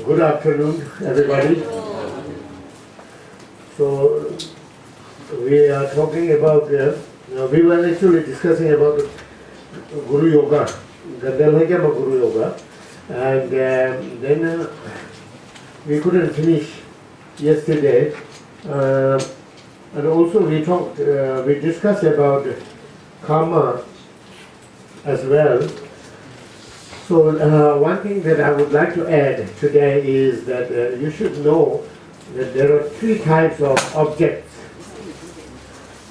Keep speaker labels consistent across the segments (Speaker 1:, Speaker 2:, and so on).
Speaker 1: Good afternoon, everybody. So, we are talking about, we were actually discussing about Guru Yoga, Ganden Lha Gyama Guru Yoga, and then we couldn't finish yesterday. And also we discussed about karma as well. So one thing that I would like to add today is that you should know that there are three types of objects.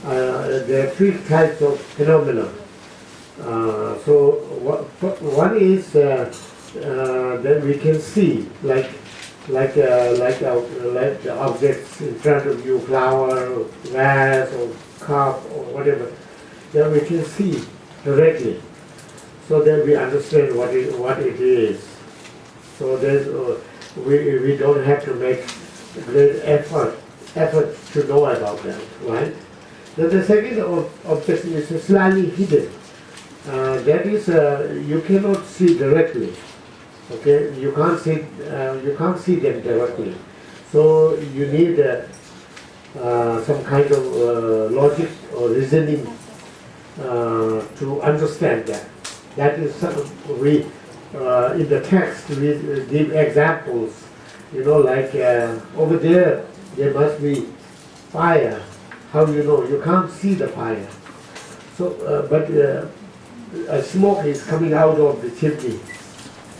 Speaker 1: There are three types of phenomena. So one is that we can see, like the objects in front of you, flower, or vase, or cup, or whatever. Then we can see directly, so that we understand what it is. So there's we don't have to make great effort to know about that, right? Then the second object is slightly hidden. That is you cannot see directly. Okay, you can't see them directly. So you need some kind of logic or reasoning to understand that. That is we in the text we give examples. You know, like over there must be fire. How you know? You can't see the fire. So, but smoke is coming out of the chimney.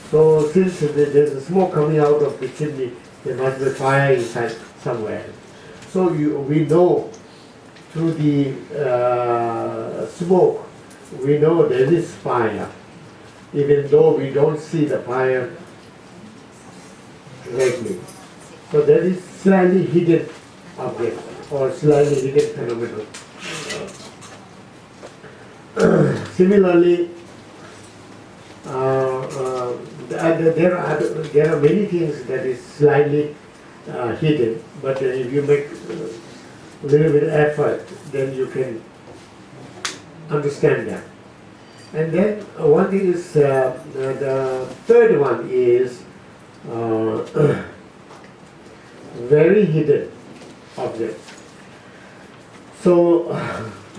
Speaker 1: So since there's a smoke coming out of the chimney, there must be fire inside somewhere. So we know through the smoke, we know there is fire, even though we don't see the fire directly. So there is slightly hidden object or slightly hidden phenomenon. Similarly, there are many things that is slightly hidden, but if you make a little bit of effort, then you can understand that. And then one thing is, the third one is very hidden objects. So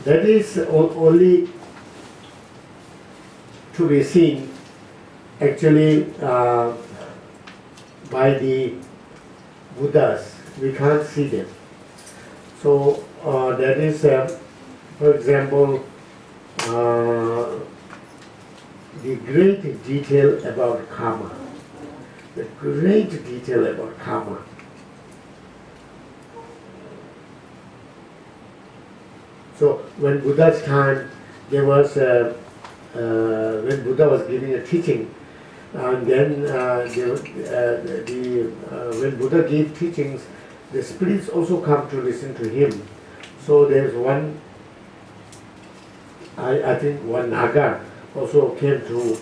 Speaker 1: that is only to be seen actually by the Buddhas. We can't see them. So that is, for example, the great detail about karma. The great detail about karma. So when Buddha's time, there was when Buddha was giving a teaching, and then when Buddha gave teachings, the spirits also come to listen to him. So there's one, I think one Naga also came to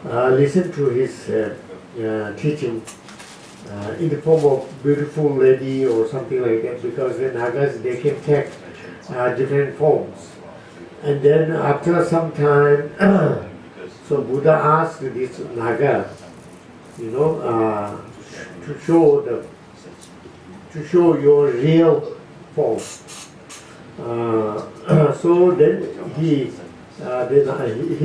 Speaker 1: listen to his teaching. in the form of beautiful lady or something like that, because the Nagas, they can take different forms. And then after some time, so Buddha asked this Naga, to show your real form. So then he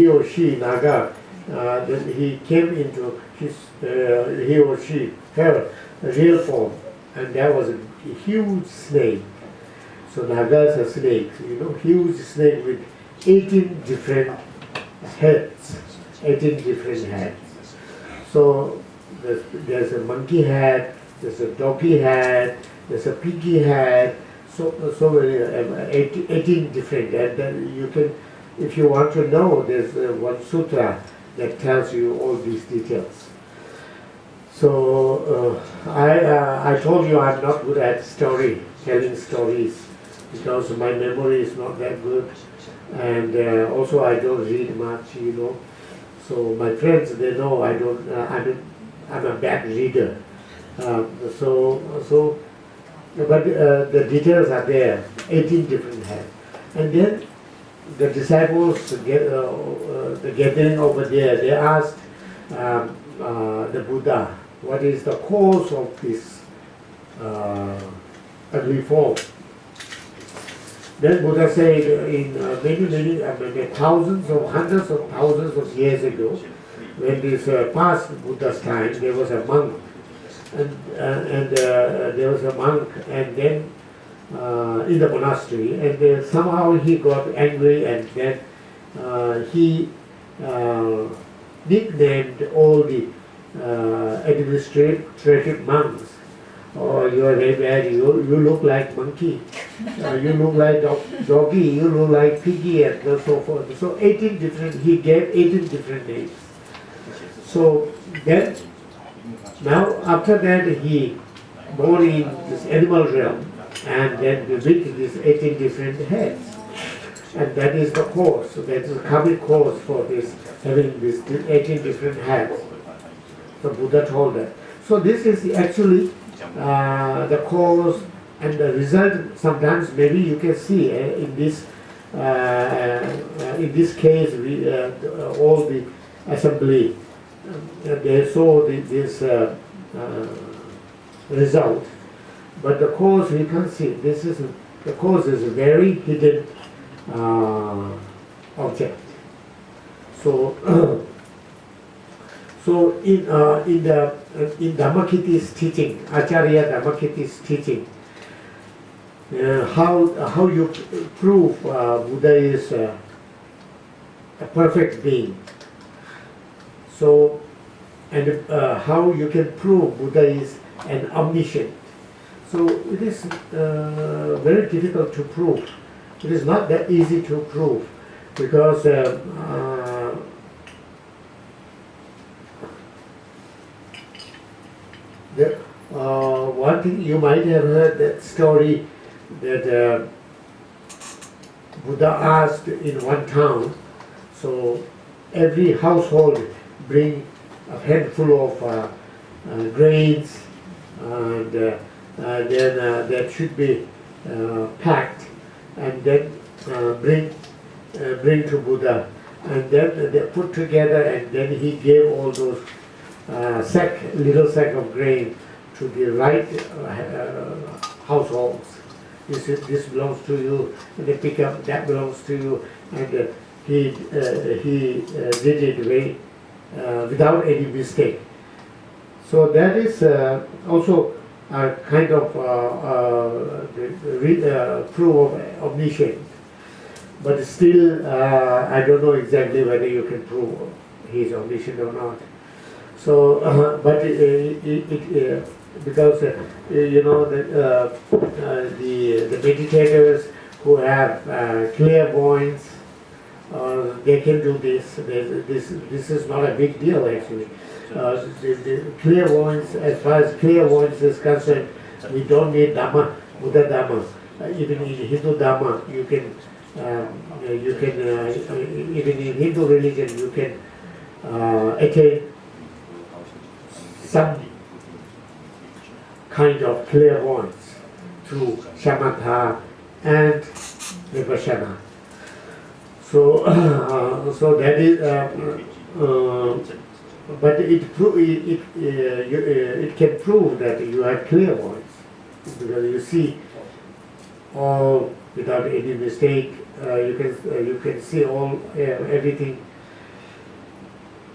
Speaker 1: or she, Naga, then he came into he or she, her real form, and there was a huge snake. So Nagas are snakes, huge snake with 18 different heads, 18 different heads. So there's a monkey head, there's a doggy head, there's a piggy head, so many, 18 different. And then you can, if you want to know, there's one sutra that tells you all these details. So I told you I'm not good at telling stories, because my memory is not that good, and also I don't read much, So my friends, they know I don't. I'm a bad reader. But the details are there. 18 different heads, and then the disciples, the gathering over there, they asked the Buddha, what is the cause of this ugly form? Then Buddha said, in many thousands or hundreds of thousands of years ago, when this past Buddha's time, there was a monk, and there was a monk, and then in the monastery, and somehow he got angry, and then he nicknamed all the administrative monks. Oh, you are very bad, you look like monkey, you look like doggy, you look like piggy, and so forth. So he gave 18 different names. So then, now after that he born in this animal realm, and then with these 18 different heads. And that is the cause, so that is the common cause for this, having these 18 different heads. So Buddha told that. So this is actually the cause and the result. Sometimes maybe you can see in this case, all the assembly, they saw this result, but the cause we can't see. The cause is a very hidden object. So so in Dhammakirti's teaching, Acharya Dhammakirti's teaching, how you prove Buddha is a perfect being. So, and how you can prove Buddha is an omniscient. So it is very difficult to prove. It is not that easy to prove, because one thing you might have heard, that story that Buddha asked in one town, so every household bring a handful of grains, and then that should be packed, and then bring to Buddha, and then they put together, and then he gave all those little sack of grain to the right households. This belongs to you, and they pick up, that belongs to you, and he did it without any mistake. So that is also a kind of proof of omniscience. But still, I don't know exactly whether you can prove he is omniscient or not. So, but because the meditators who have clairvoyance, they can do this. This is not a big deal actually. The clairvoyance, as far as clairvoyance is concerned, we don't need Dhamma, Buddha Dhamma. Even in Hindu Dhamma, you can even in Hindu religion, you can attain kind of clairvoyance through shamatha and vipassana. So, so that is, but it can prove that you have clairvoyance because you see all without any mistake. You can see all everything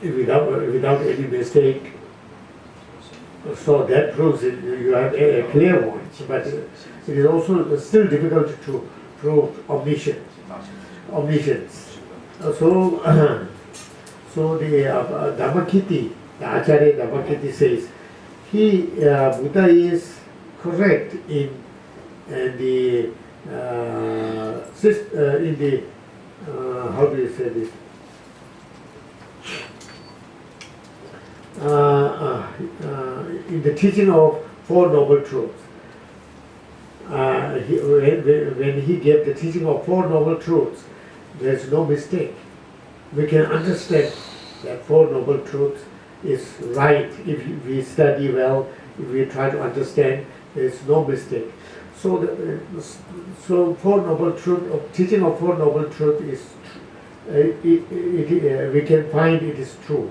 Speaker 1: without any mistake. So that proves it, you have a clairvoyance, but it is also still difficult to prove omniscience. So, so the Dhammakiti, the Acharya Dhammakiti says, Buddha is correct in the how do you say this? In the teaching of Four Noble Truths. When he gave the teaching of Four Noble Truths, there is no mistake. We can understand that Four Noble Truths is right if we study well, if we try to understand, there is no mistake. So, Four Noble Truth, teaching of Four Noble Truth is, we can find it is true.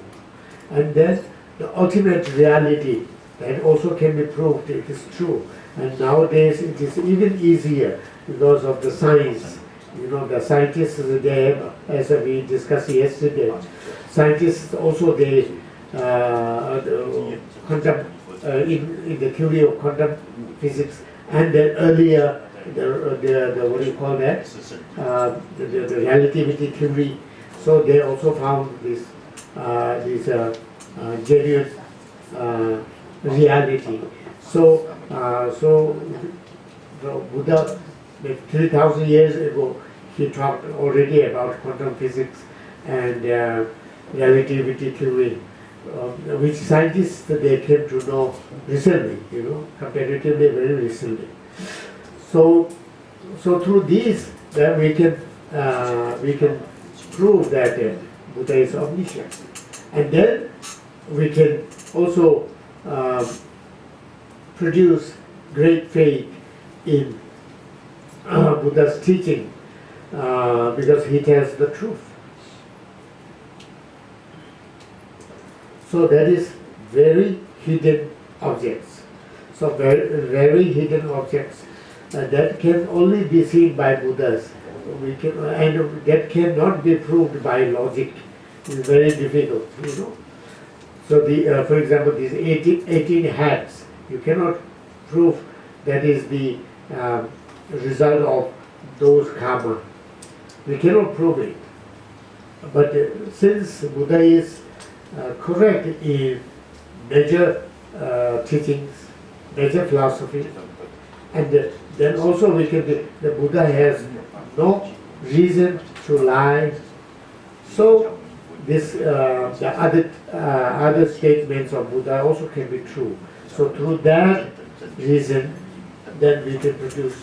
Speaker 1: And then the ultimate reality, that also can be proved, it is true. And nowadays it is even easier because of the science. You know, the scientists, they have, as we discussed yesterday, scientists also, they in the theory of quantum physics, and then earlier, the what do you call that, the relativity theory. So they also found this genuine reality. So the Buddha, 3,000 years ago, he talked already about quantum physics and relativity theory, which scientists they came to know recently, comparatively very recently. So through these, then we can prove that Buddha is omniscient, and then we can also produce great faith in Buddha's teaching because he tells the truth. So that is very hidden objects. So very hidden objects that can only be seen by Buddhas. And that cannot be proved by logic. It's very difficult, So for example, these 18 hats, you cannot prove that is the result of those karma. We cannot prove it. But since Buddha is correct in major teachings, major philosophy, and then also we can, the Buddha has no reason to lie. So this the other statements of Buddha also can be true. So through that reason, then we can produce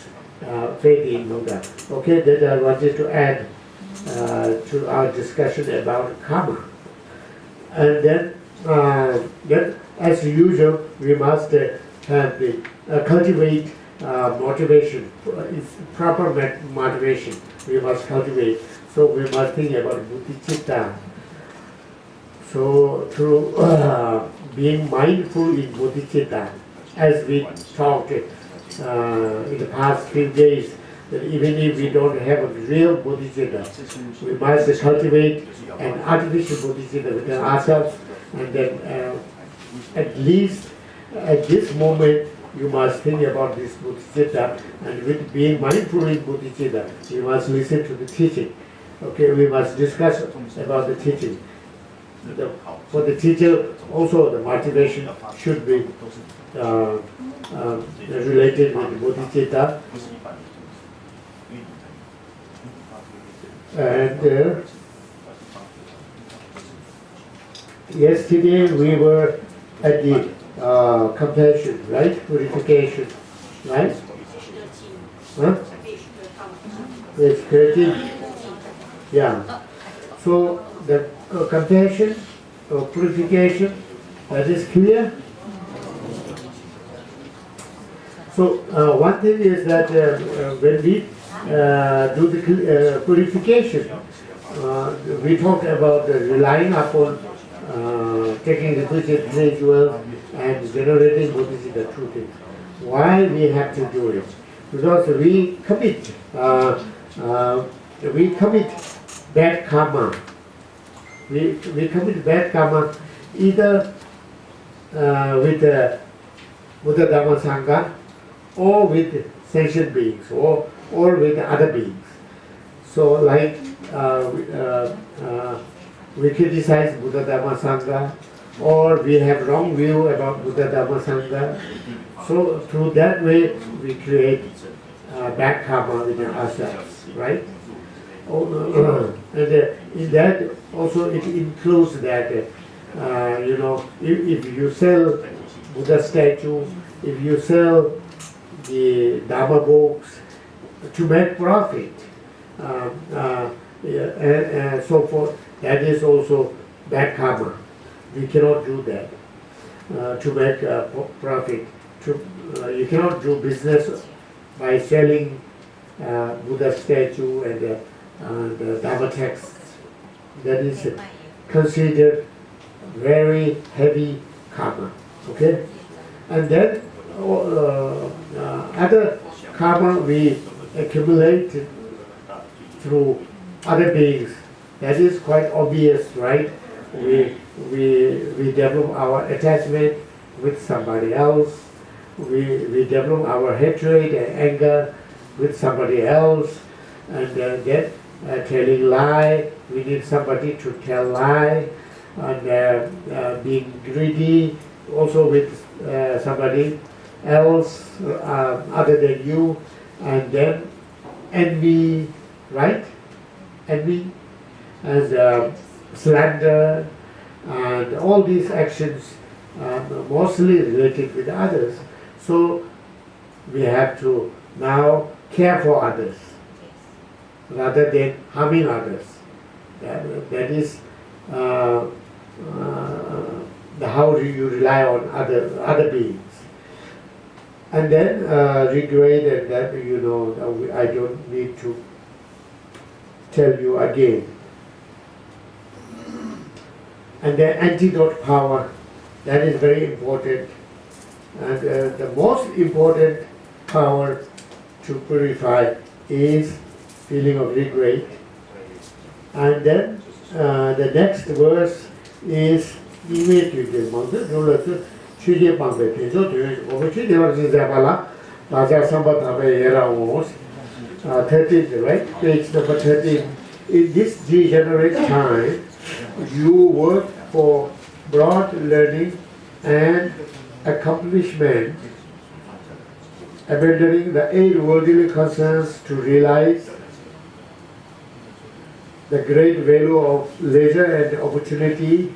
Speaker 1: faith in Buddha. Okay, that I wanted to add to our discussion about karma. And then as usual, we must have the cultivate motivation. It's proper motivation we must cultivate. So we must think about bodhichitta. So through being mindful in bodhichitta, as we talked in the past few days, that even if we don't have a real bodhichitta, we must cultivate an artificial bodhichitta within ourselves, and then at least at this moment you must think about this bodhichitta, and with being mindful in bodhichitta, you must listen to the teaching. Okay, we must discuss about the teaching. For the teacher, also the motivation should be related with bodhicitta. And yesterday we were at the compassion, right? Purification, right? Huh? Yes, 13. Yeah. So the compassion or purification, that is clear? So one thing is that when we do the purification, we talk about relying upon taking requisite rituals and generating bodhichitta through things. Why we have to do it? Because we commit bad karma. We commit bad karma either with the Buddha Dhamma Sangha or with sentient beings or with other beings. So like we criticize Buddha Dhamma Sangha, or we have wrong view about Buddha Dhamma Sangha. So through that way we create bad karma within ourselves, right? And in that also it includes that if you sell Buddha statue, if you sell the Dharma books to make profit, and so forth, that is also bad karma. We cannot do that to make profit. You cannot do business by selling Buddha statue and the Dharma texts. That is considered very heavy karma. Okay, and then other karma we accumulate through other beings. That is quite obvious, right? We develop our attachment with somebody else. We develop our hatred and anger with somebody else, and then telling lie. We need somebody to tell lie, and being greedy also with somebody else other than you, and then envy, right? Envy and slander, and all these actions are mostly related with others. So we have to now care for others rather than harming others. That is how you rely on other beings. And then regret, and that I don't need to tell you again. And the antidote power, that is very important. And the most important power to purify is feeling of regret. And then the next verse is immediately. 13, right? Page number 13. In this degenerate time, you work for broad learning and accomplishment, abandoning the 8 worldly concerns to realize the great value of leisure and opportunity.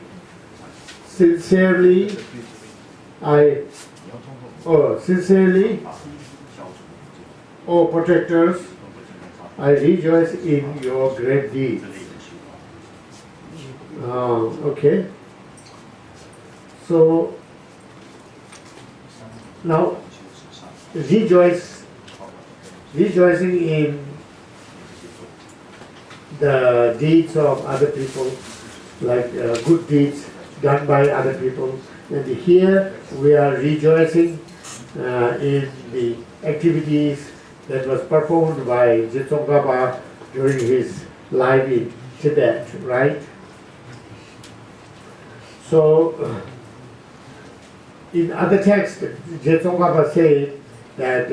Speaker 1: Sincerely, O protectors, I rejoice in your great deeds. Okay. So now rejoicing in the deeds of other people, like good deeds done by other people. And here we are rejoicing in the activities that was performed by Hundred Tsongkhapa during his life in Tibet, right? So, in other texts, Hundred Tsongkhapa said that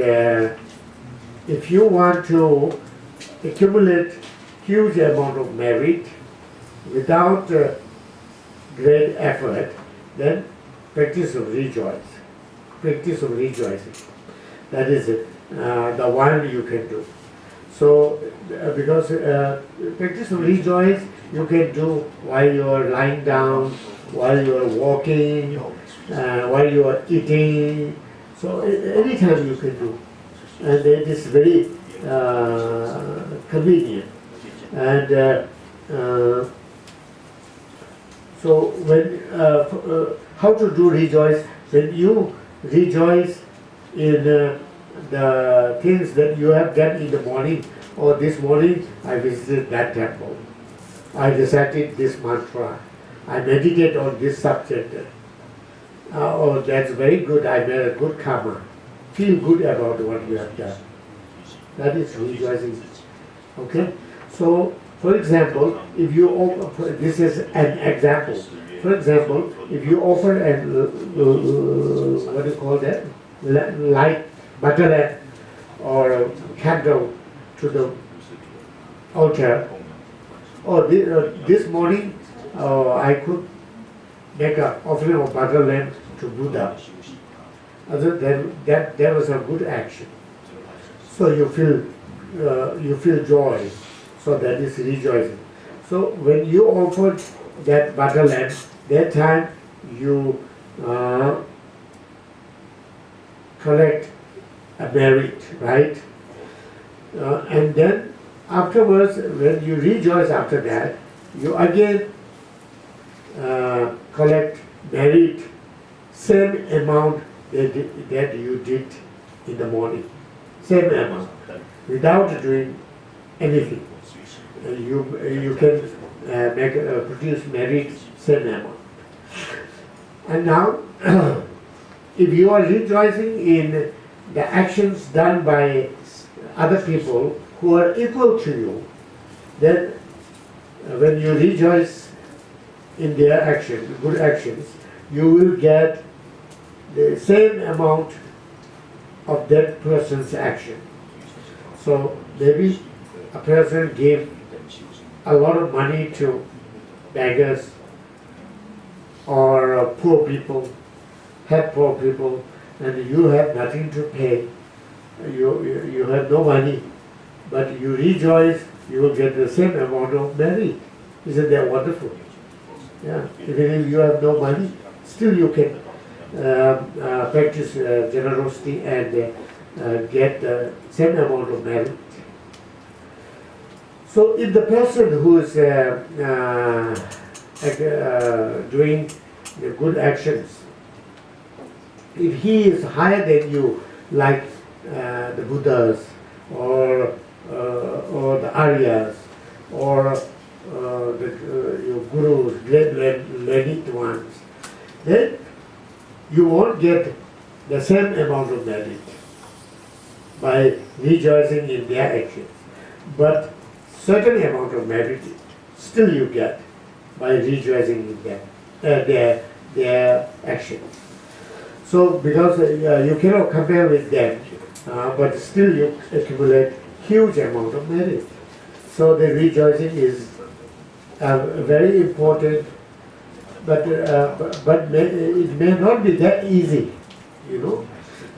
Speaker 1: if you want to accumulate huge amount of merit without great effort, then practice of rejoicing. That is the one you can do. So, because practice of rejoice you can do while you are lying down, while you are walking, while you are eating. So anytime you can do, and it is very convenient. And so when how to do rejoice? When you rejoice in the things that you have done in the morning, or this morning I visited that temple, I recited this mantra, I meditate on this subject. Oh, that's very good, I made a good karma. Feel good about what you have done. That is rejoicing. Okay? So, for example, if you offer, this is an example. For example, if you offer an, what do you call that? Light, butter lamp, or a candle to the altar. Oh, this morning I could make an offering of butter lamp to Buddha. That was a good action. So you feel joy. So that is rejoicing. So when you offered that butter lamp, that time you collect a merit, right? And then afterwards, when you rejoice after that, you again collect merit, same amount that you did in the morning, same amount, without doing anything. You can produce merit, same amount. And now, if you are rejoicing in the actions done by other people who are equal to you, then when you rejoice in their action, good actions, you will get the same amount of that person's action. So maybe a person gave a lot of money to beggars or poor people, help poor people, and you have nothing to pay. You have no money, but you rejoice, you will get the same amount of merit. Isn't that wonderful? Yeah. Even if you have no money, still you can practice generosity and get the same amount of merit. So if the person who is doing the good actions, if he is higher than you, like the Buddhas or the Aryas or your gurus, great learned ones, then you won't get the same amount of merit by rejoicing in their actions. But certain amount of merit still you get by rejoicing in them, their actions. So because you cannot compare with them, but still you accumulate huge amount of merit. So the rejoicing is very important, but it may not be that easy,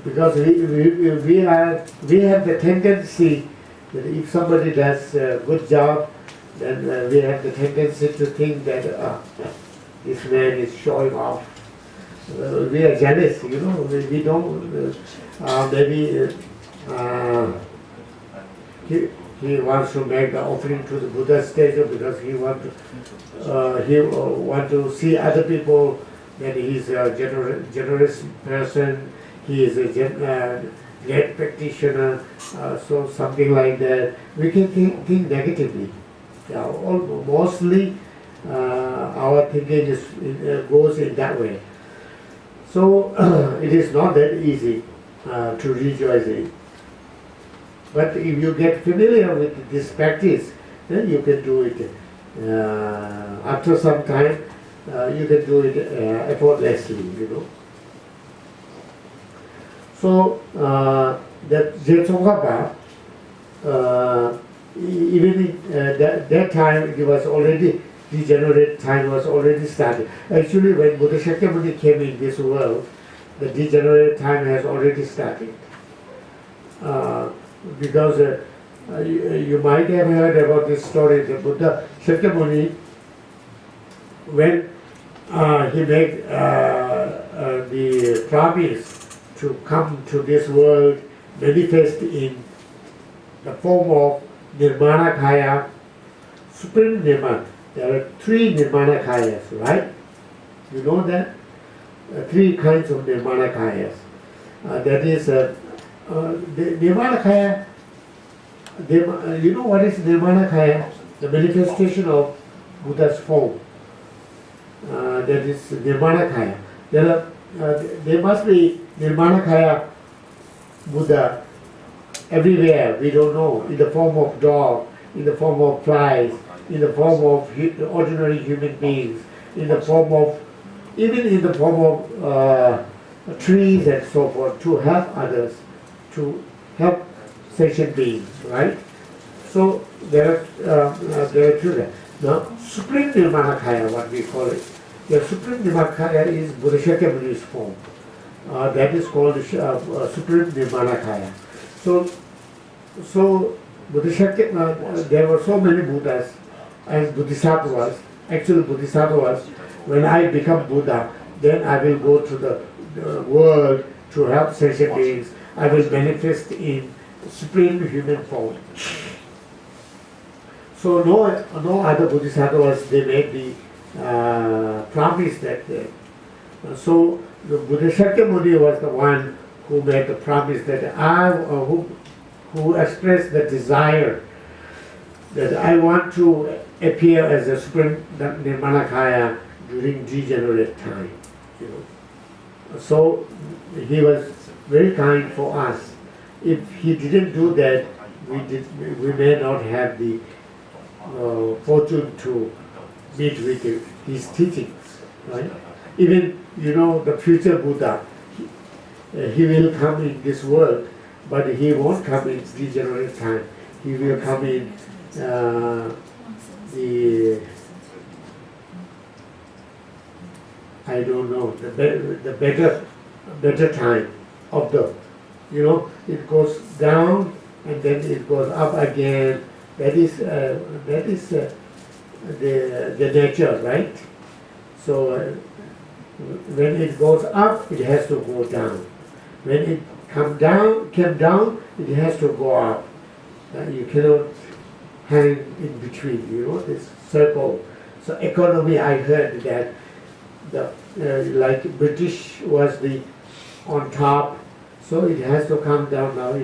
Speaker 1: because we have the tendency that if somebody does a good job, then we have the tendency to think that this man is showing off. We are jealous, we don't, maybe he wants to make the offering to the Buddha statue because he want to see other people that he is a generous person, he is a great practitioner, so something like that. We can think negatively. Yeah, mostly our thinking goes in that way. So it is not that easy to rejoice in. But if you get familiar with this practice, then you can do it. After some time, you can do it effortlessly, So that Tsongkhapa, even in that time, it was already degenerate time was already started. Actually, when Buddha Shakyamuni came in this world, the degenerate time has already started. Because you might have heard about this story. The Buddha Shakyamuni, when he made the promise to come to this world, manifest in the form of Nirmanakaya, Supreme Nirvana. There are 3 Nirmanakayas, right? You know that? 3 kinds of Nirmanakayas. That is Nirmanakaya, you know what is Nirmanakaya? The manifestation of Buddha's form. That is Nirmanakaya. There must be Nirmanakaya Buddha everywhere, we don't know, in the form of dog, in the form of flies, in the form of ordinary human beings, in the form of, even in the form of trees and so forth, to help others, to help sentient beings, right? So there are two. Now, Supreme Nirmanakaya, what we call it, the Supreme Nirmanakaya is Buddha Shakyamuni's form. That is called Supreme Nirmanakaya. So Buddha Shakya, there were so many Buddhas as Bodhisattvas. Actually, Bodhisattvas, when I become Buddha, then I will go to the world to help sentient beings. I will manifest in supreme human form. So no other Bodhisattvas, they made the promise that so the Buddha Shakyamuni was the one who made the promise that who expressed the desire that I want to appear as a Supreme Nirmanakaya during degenerate time. You know. So he was very kind for us. If he didn't do that, we may not have the fortune to meet with his teachings. Right? Even, you know, the future Buddha, he will come in this world, but he won't come in degenerate time. He will come in I don't know, the better time of the, you know, it goes down and then it goes up again. That is the nature, right? So when it goes up, it has to go down. When it came down, it has to go up. You cannot hang in between, you know, this circle. So economy, I heard that like British was on top, so it has to come down now.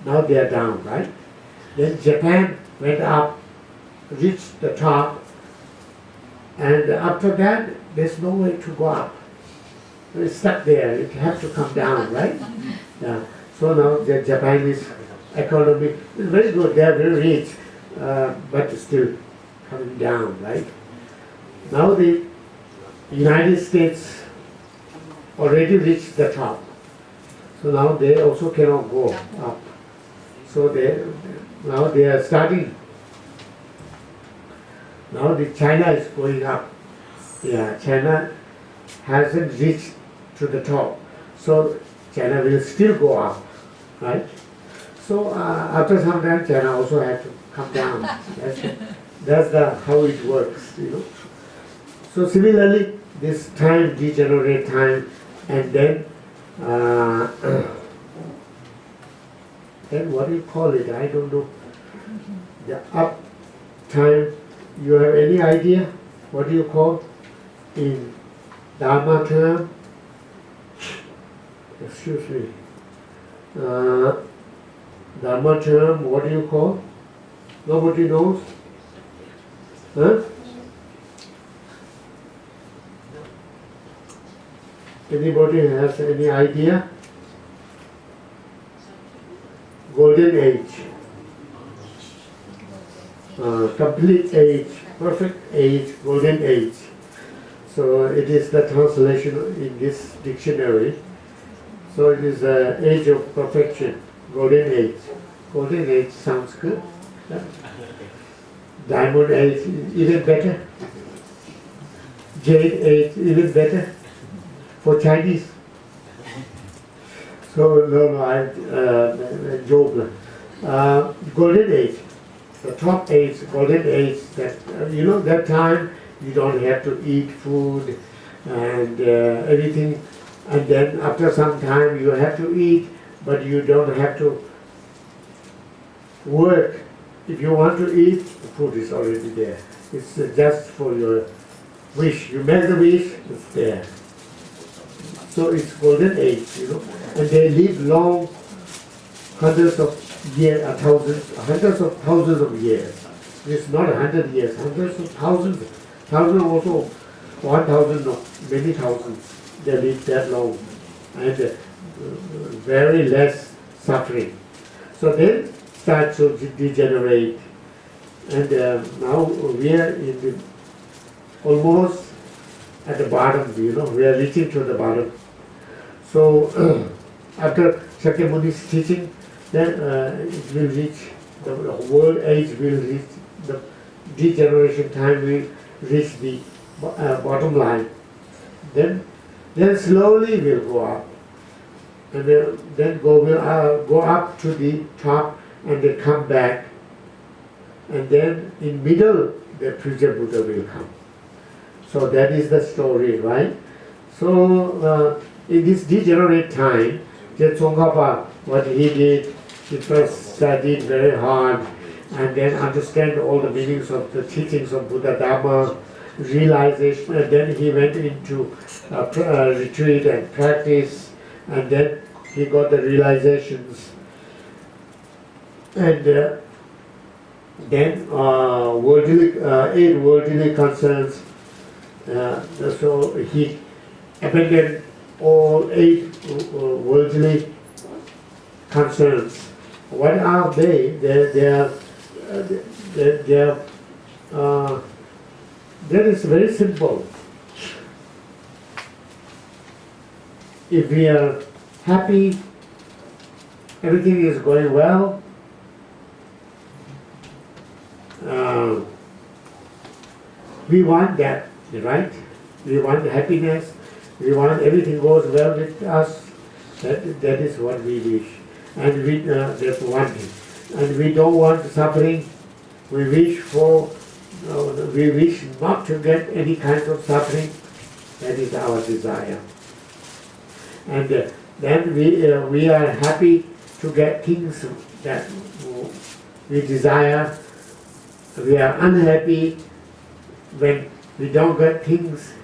Speaker 1: Now they are down, right? Then Japan went up, reached the top, and after that, there's no way to go up. It's stuck there. It has to come down, right? Yeah. So now the Japanese economy is very good. They are very rich, but still coming down, right? Now the United States already reached the top. So now they also cannot go up. So now they are starting. Now China is going up. Yeah, China hasn't reached to the top. So China will still go up, right? So after some time, China also has to come down. That's how it works, you know. So similarly, this time, degenerate time, and then what do you call it? I don't know. The up time. You have any idea? What do you call in Dharma term? Excuse me. Dharma term, what do you call? Nobody knows? Huh? Anybody has any idea? Golden age. Complete age, perfect age, golden age. So it is the translation in this dictionary. So it is age of perfection, golden age. Golden age sounds good. Yeah? Diamond age, even better. Jade age, even better. For Chinese. So no, I joke. Golden age. The top age, golden age, that you know, that time you don't have to eat food and everything, and then after some time you have to eat, but you don't have to work. If you want to eat, the food is already there. It's just for your wish. You make the wish, it's there. So it's golden age, and they live long, hundreds of years, hundreds of thousands of years. It's not 100 years, hundreds of thousands, also 1,000, no, many thousands. They live that long, and very less suffering. So they start to degenerate, and now we are in the, almost at the bottom. We are reaching to the bottom. So after Shakyamuni's teaching, then it will reach, the world age will reach, the degeneration time will reach the bottom line. Then slowly we'll go up, and then go up to the top, and then come back, and then in middle the future Buddha will come. So that is the story, right? So in this degenerate time, Tsongkhapa, what he did, he first studied very hard, and then understand all the meanings of the teachings of Buddha Dhamma, realization, and then he went into retreat and practice, and then he got the realizations, and then eight worldly concerns. So he abandoned all eight worldly concerns. What are they? That is very simple. If we are happy, everything is going well, we want that, right? We want happiness, we want everything goes well with us. That is what we wish. And that's one thing. And we don't want suffering. We wish not to get any kind of suffering. That is our desire. And then we are happy to get things that we desire. We are unhappy when we don't get things.